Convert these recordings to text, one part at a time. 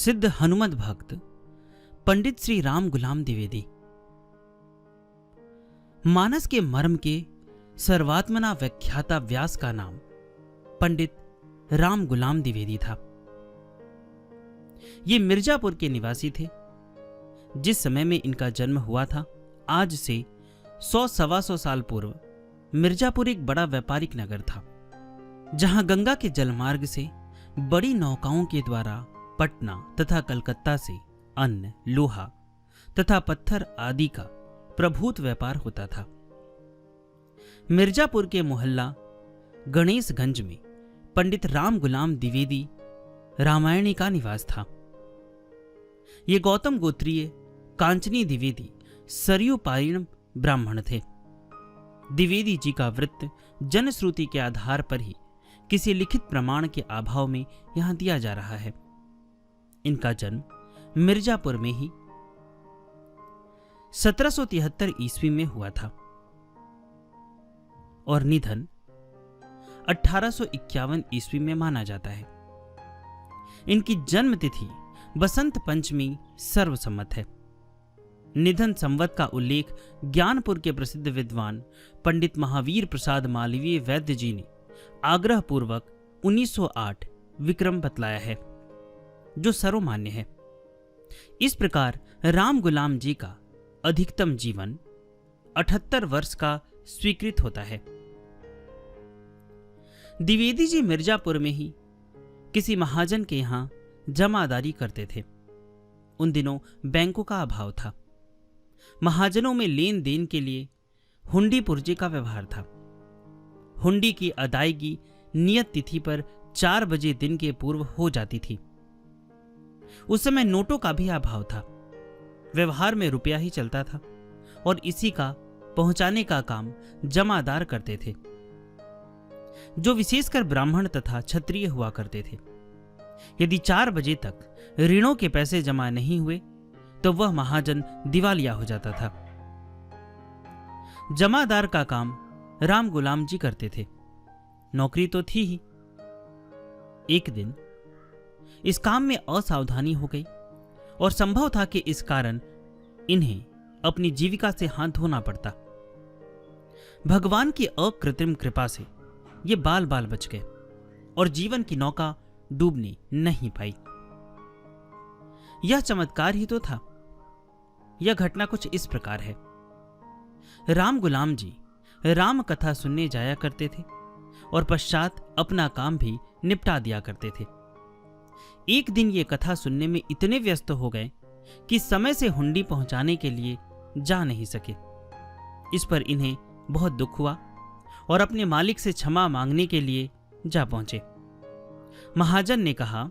सिद्ध हनुमत भक्त पंडित श्री राम गुलाम द्विवेदी। मानस के मर्म के सर्वात्मना व्याख्याता व्यास का नाम पंडित राम गुलाम द्विवेदी था। ये मिर्जापुर के निवासी थे। जिस समय में इनका जन्म हुआ था, आज से 100-125 साल पूर्व मिर्जापुर एक बड़ा व्यापारिक नगर था, जहां गंगा के जलमार्ग से बड़ी नौकाओं के द्वारा पटना तथा कलकत्ता से अन्न, लोहा तथा पत्थर आदि का प्रभूत व्यापार होता था। मिर्जापुर के मोहल्ला गणेशगंज में पंडित राम गुलाम द्विवेदी रामायणी का निवास था। ये गौतम गोत्रीय कांचनी द्विवेदी सरयू पायण ब्राह्मण थे। द्विवेदी जी का वृत्त जनश्रुति के आधार पर ही किसी लिखित प्रमाण के अभाव में यहां दिया जा रहा है। इनका जन्म मिर्जापुर में ही 1773 ईस्वी में हुआ था और निधन 1851 ईस्वी में माना जाता है। इनकी जन्म तिथि बसंत पंचमी सर्वसम्मत है। निधन संवत का उल्लेख ज्ञानपुर के प्रसिद्ध विद्वान पंडित महावीर प्रसाद मालवीय वैद्य जी ने आग्रह पूर्वक 1908 विक्रम बतलाया है, जो सर्वमान्य है। इस प्रकार राम गुलाम जी का अधिकतम जीवन 78 वर्ष का स्वीकृत होता है। द्विवेदी जी मिर्जापुर में ही किसी महाजन के यहां जमादारी करते थे। उन दिनों बैंकों का अभाव था। महाजनों में लेन देन के लिए हुंडी पुर्जे का व्यवहार था। हुंडी की अदायगी नियत तिथि पर 4 बजे दिन के पूर्व हो जाती थी। उस समय नोटों का भी अभाव था। व्यवहार में रुपया ही चलता था और इसी का पहुंचाने का काम जमादार करते थे, जो विशेषकर ब्राह्मण तथा क्षत्रिय हुआ करते थे। यदि 4 बजे तक ऋणों के पैसे जमा नहीं हुए तो वह महाजन दिवालिया हो जाता था। जमादार का काम राम गुलाम जी करते थे। नौकरी तो थी ही। एक दिन इस काम में असावधानी हो गई और संभव था कि इस कारण इन्हें अपनी जीविका से हाथ धोना पड़ता। भगवान की अकृत्रिम कृपा से ये बाल बाल बच गए और जीवन की नौका डूबने नहीं पाई। यह चमत्कार ही तो था। यह घटना कुछ इस प्रकार है। राम गुलाम जी राम कथा सुनने जाया करते थे और पश्चात अपना काम भी निपटा दिया करते थे। एक दिन ये कथा सुनने में इतने व्यस्त हो गए कि समय से हुंडी पहुंचाने के लिए जा नहीं सके। इस पर इन्हें बहुत दुख हुआ और अपने मालिक से क्षमा मांगने के लिए जा पहुंचे। महाजन ने कहा,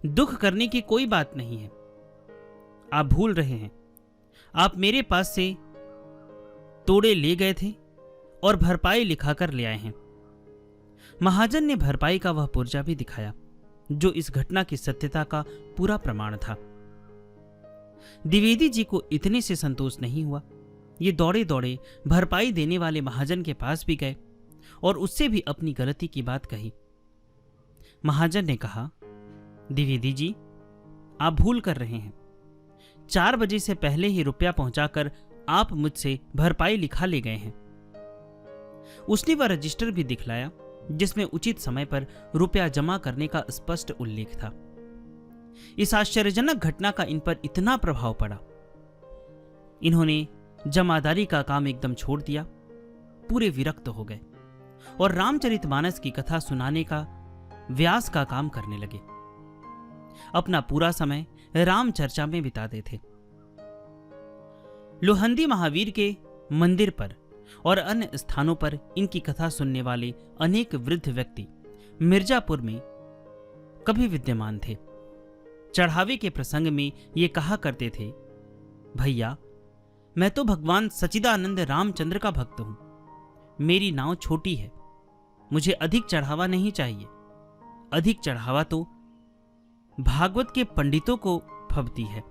दुख करने की कोई बात नहीं है। आप भूल रहे हैं, आप मेरे पास से तोड़े ले गए थे और भरपाई लिखाकर ले आए हैं। महाजन ने भरपाई का वह पुर्जा भी दिखाया, जो इस घटना की सत्यता का पूरा प्रमाण था। द्विवेदी जी को इतने से संतोष नहीं हुआ। ये दौड़े दौड़े भरपाई देने वाले महाजन के पास भी गए और उससे भी अपनी गलती की बात कही। महाजन ने कहा, द्विवेदी जी, आप भूल कर रहे हैं। 4 बजे से पहले ही रुपया पहुंचाकर आप मुझसे भरपाई लिखा ले गए हैं। उसने वह रजिस्टर भी दिखलाया जिसमें उचित समय पर रुपया जमा करने का स्पष्ट उल्लेख था। इस आश्चर्यजनक घटना का इन पर इतना प्रभाव पड़ा, इन्होंने जमादारी का काम एकदम छोड़ दिया। पूरे विरक्त हो गए और रामचरितमानस की कथा सुनाने का व्यास का काम करने लगे। अपना पूरा समय राम चर्चा में बिताते थे। लोहंदी महावीर के मंदिर पर और अन्य स्थानों पर इनकी कथा सुनने वाले अनेक वृद्ध व्यक्ति मिर्जापुर में कभी विद्यमान थे। चढ़ावे के प्रसंग में ये कहा करते थे, भैया, मैं तो भगवान सच्चिदानंद रामचंद्र का भक्त हूं। मेरी नाव छोटी है, मुझे अधिक चढ़ावा नहीं चाहिए। अधिक चढ़ावा तो भागवत के पंडितों को फबती है।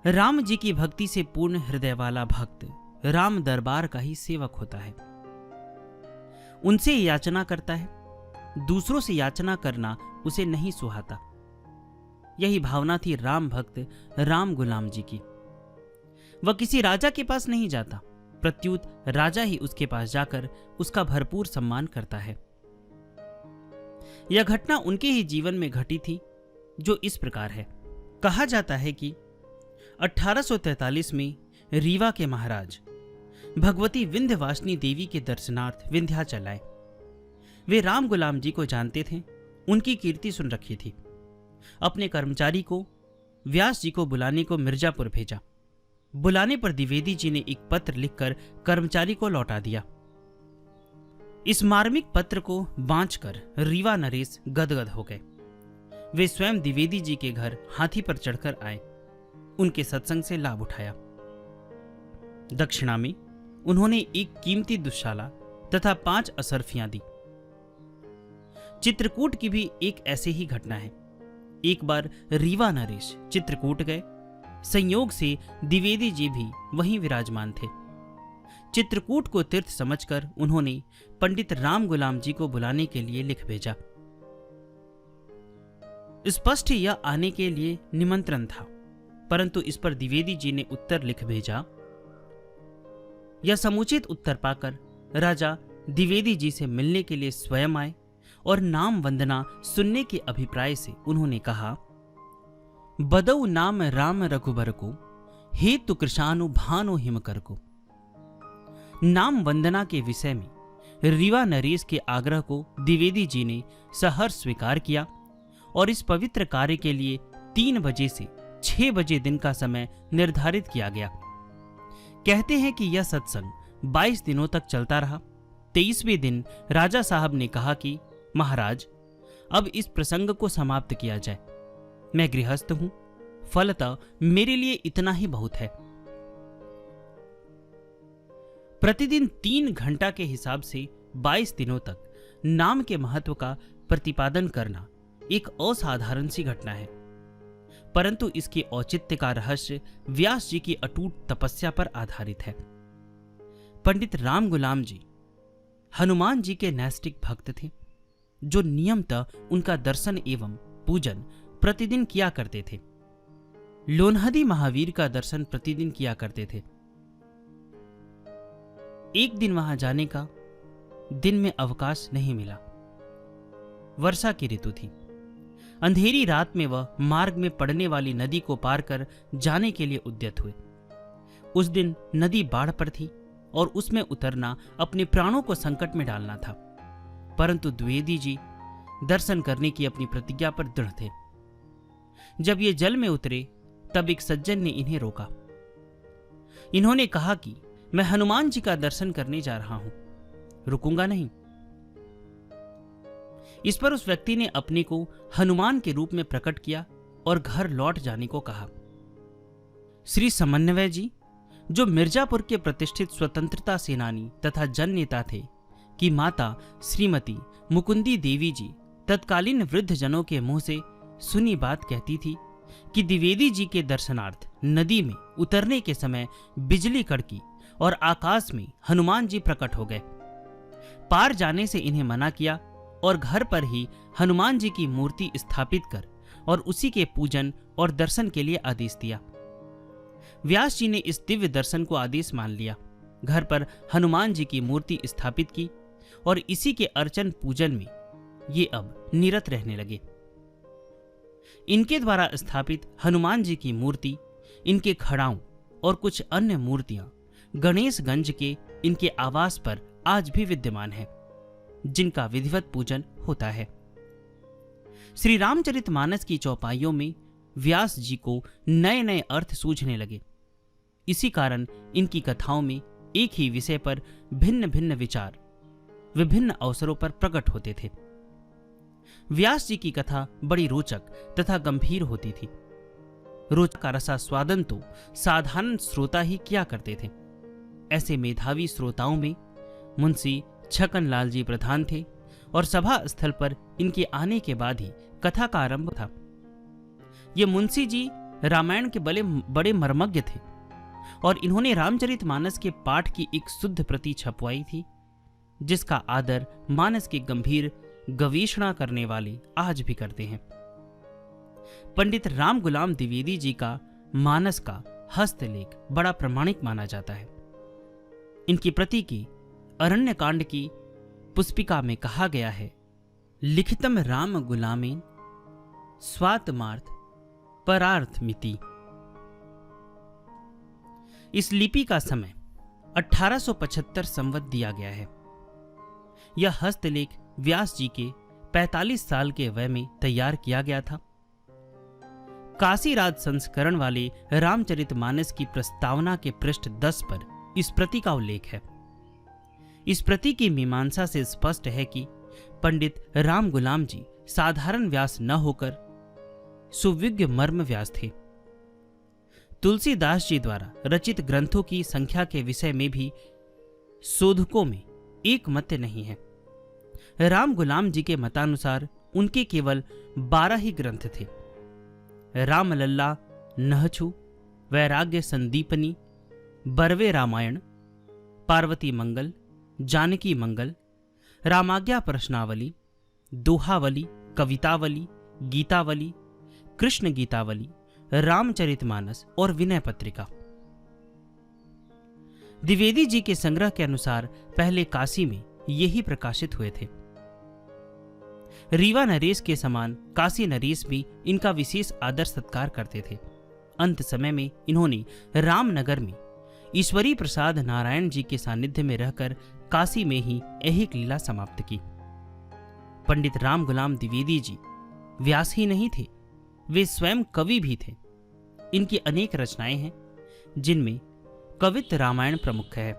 राम जी की भक्ति से पूर्ण हृदय वाला भक्त राम दरबार का ही सेवक होता है। उनसे याचना करता है, दूसरों से याचना करना उसे नहीं सुहाता। यही भावना थी राम भक्त राम गुलाम जी की। वह किसी राजा के पास नहीं जाता, प्रत्युत राजा ही उसके पास जाकर उसका भरपूर सम्मान करता है। यह घटना उनके ही जीवन में घटी थी, जो इस प्रकार है। कहा जाता है कि 1843 में रीवा के महाराज भगवती विंध्यवासिनी देवी के दर्शनार्थ विंध्याचल आए। वे राम गुलाम जी को जानते थे, उनकी कीर्ति सुन रखी थी। अपने कर्मचारी को व्यास जी को बुलाने को मिर्जापुर भेजा। बुलाने पर द्विवेदी जी ने एक पत्र लिखकर कर्मचारी को लौटा दिया। इस मार्मिक पत्र को बांचकर रीवा नरेश गदगद हो गए। वे स्वयं द्विवेदी जी के घर हाथी पर चढ़कर आए, उनके सत्संग से लाभ उठाया। दक्षिणा में उन्होंने एक कीमती दुशाला तथा 5 असरफियां दी। चित्रकूट की भी एक ऐसी ही घटना है। एक बार रीवा नरेश चित्रकूट गए। संयोग से द्विवेदी जी भी वहीं विराजमान थे। चित्रकूट को तीर्थ समझकर उन्होंने पंडित राम गुलाम जी को बुलाने के लिए लिख भेजा। स्पष्ट यह आने के लिए निमंत्रण था, परंतु इस पर द्विवेदी जी ने उत्तर लिख भेजा। यह समुचित उत्तर पाकर राजा द्विवेदी जी से मिलने के लिए स्वयं आए और नाम वंदना सुनने के अभिप्राय से उन्होंने कहा, बदऊ नाम राम रघुबर को, हेतु कृशानु भानु हिमकर को। नाम वंदना के विषय में रीवा नरेश के आग्रह को द्विवेदी जी ने सहर्ष स्वीकार किया और इस पवित्र कार्य के लिए 3 बजे से 6 बजे दिन का समय निर्धारित किया गया। कहते हैं कि यह सत्संग 22 दिनों तक चलता रहा। 23वें दिन राजा साहब ने कहा कि महाराज, अब इस प्रसंग को समाप्त किया जाए। मैं गृहस्थ हूं, फलतः मेरे लिए इतना ही बहुत है। प्रतिदिन 3 घंटा के हिसाब से 22 दिनों तक नाम के महत्व का प्रतिपादन करना एक असाधारण सी घटना है, परंतु इसके औचित्य का रहस्य व्यास जी की अटूट तपस्या पर आधारित है। पंडित राम गुलाम जी हनुमान जी के नैष्ठिक भक्त थे, जो नियमतः उनका दर्शन एवं पूजन प्रतिदिन किया करते थे। लोनहदी महावीर का दर्शन प्रतिदिन किया करते थे। एक दिन वहां जाने का दिन में अवकाश नहीं मिला। वर्षा की ऋतु थी। अंधेरी रात में वह मार्ग में पड़ने वाली नदी को पार कर जाने के लिए उद्यत हुए। उस दिन नदी बाढ़ पर थी और उसमें उतरना अपने प्राणों को संकट में डालना था, परंतु द्विवेदी जी दर्शन करने की अपनी प्रतिज्ञा पर दृढ़ थे। जब ये जल में उतरे तब एक सज्जन ने इन्हें रोका। इन्होंने कहा कि मैं हनुमान जी का दर्शन करने जा रहा हूं, रुकूंगा नहीं। इस पर उस व्यक्ति ने अपने को हनुमान के रूप में प्रकट किया और घर लौट जाने को कहा। श्री समन्वय जी, जो मिर्जापुर के प्रतिष्ठित स्वतंत्रता सेनानी तथा जन नेता थे, की माता श्रीमती मुकुंदी देवी जी तत्कालीन वृद्ध जनों के मुंह से सुनी बात कहती थी कि द्विवेदी जी के दर्शनार्थ नदी में उतरने के समय बिजली कड़की और आकाश में हनुमान जी प्रकट हो गए। पार जाने से इन्हें मना किया और घर पर ही हनुमान जी की मूर्ति स्थापित कर और उसी के पूजन और दर्शन के लिए आदेश दिया। व्यास जी ने इस दिव्य दर्शन को आदेश मान लिया, घर पर हनुमान जी की मूर्ति स्थापित की और इसी के अर्चन पूजन में ये अब निरत रहने लगे। इनके द्वारा स्थापित हनुमान जी की मूर्ति, इनके खड़ाऊ और कुछ अन्य मूर्तियां गणेशगंज के इनके आवास पर आज भी विद्यमान है, जिनका विधिवत पूजन होता है। श्री रामचरितमानस की चौपाइयों में व्यास जी को नए नए अर्थ सूझने लगे। इसी कारण इनकी कथाओं में एक ही विषय पर भिन्न भिन्न विचार विभिन्न अवसरों पर प्रकट होते थे। व्यास जी की कथा बड़ी रोचक तथा गंभीर होती थी। रोचक का रसास्वादन तो साधारण श्रोता ही किया करते थे। ऐसे मेधावी श्रोताओं में मुंशी छकन लाल जी प्रधान थे और सभा स्थल पर इनके आने के बाद ही कथा का आरंभ था। ये मुंशी जी रामायण के बड़े मर्मज्ञ थे और इन्होंने रामचरितमानस के पाठ की एक शुद्ध प्रति छपवाई थी, जिसका आदर मानस के गंभीर गवेषणा करने वाले आज भी करते हैं। पंडित राम गुलाम द्विवेदी जी का मानस का हस्तलेख बड़ा प्रामाणिक माना जाता है। इनकी प्रति की अरण्यकांड की पुष्पिका में कहा गया है, लिखितम राम गुलामेन स्वात्मार्थ परार्थ मिति। इस लिपि का समय 1875 संवत दिया गया है। यह हस्तलेख व्यास जी के 45 साल के वय में तैयार किया गया था। काशीराज संस्करण वाले रामचरितमानस की प्रस्तावना के पृष्ठ 10 पर इस प्रति का उल्लेख है। इस प्रति की मीमांसा से स्पष्ट है कि पंडित राम गुलाम जी साधारण व्यास न होकर सुविज्ञ मर्म व्यास थे। तुलसीदास जी द्वारा रचित ग्रंथों की संख्या के विषय में भी शोधकों में एक मत नहीं है। राम गुलाम जी के मतानुसार उनके केवल 12 ही ग्रंथ थे। रामलल्ला नहछु, वैराग्य संदीपनी, बरवे रामायण, पार्वती मंगल, जानकी मंगल, रामाज्ञा प्रश्नावली, दोहावली, कवितावली, गीतावली, कृष्ण गीतावली, रामचरितमानस और विनय पत्रिका। द्विवेदी जी के संग्रह के अनुसार पहले काशी में यही प्रकाशित हुए थे। रीवा नरेश के समान काशी नरेश भी इनका विशेष आदर सत्कार करते थे। अंत समय में इन्होंने रामनगर में ईश्वरी प्रसाद नारायण जी के सानिध्य में रहकर काशी में ही ऐहिक लीला समाप्त की। पंडित राम गुलाम द्विवेदी जी व्यास ही नहीं थे, वे स्वयं कवि भी थे। इनकी अनेक रचनाएं हैं, जिनमें कवित्त रामायण प्रमुख है।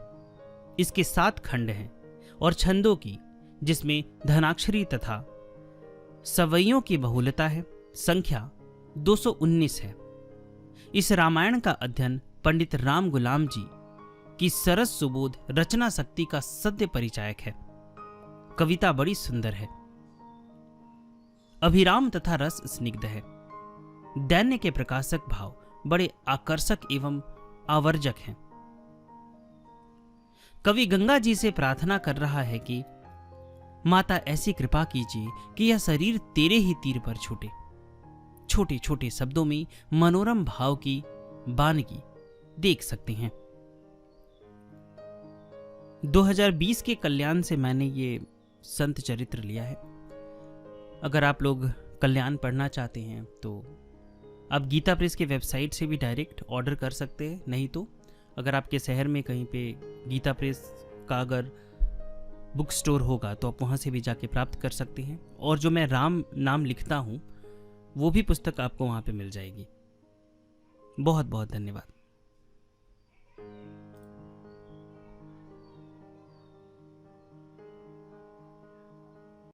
इसके 7 खंड हैं और छंदों की, जिसमें धनाक्षरी तथा सवैयों की बहुलता है, संख्या 219 है। इस रामायण का अध्ययन पंडित राम गुलाम जी की सरस सुबोध रचना शक्ति का सद्य परिचायक है। कविता बड़ी सुंदर है, अभिराम तथा रस स्निग्ध है। दैन्य के प्रकाशक भाव बड़े आकर्षक एवं आवर्जक हैं। कवि गंगा जी से प्रार्थना कर रहा है कि माता ऐसी कृपा कीजिए कि यह शरीर तेरे ही तीर पर छूटे। छोटे छोटे शब्दों में मनोरम भाव की बानगी देख सकते हैं। 2020 के कल्याण से मैंने ये संत चरित्र लिया है। अगर आप लोग कल्याण पढ़ना चाहते हैं तो आप गीता प्रेस के वेबसाइट से भी डायरेक्ट ऑर्डर कर सकते हैं। नहीं तो अगर आपके शहर में कहीं पे गीता प्रेस का अगर बुक स्टोर होगा तो आप वहाँ से भी जाके प्राप्त कर सकते हैं। और जो मैं राम नाम लिखता हूँ वो भी पुस्तक आपको वहाँ पे मिल जाएगी। बहुत बहुत धन्यवाद।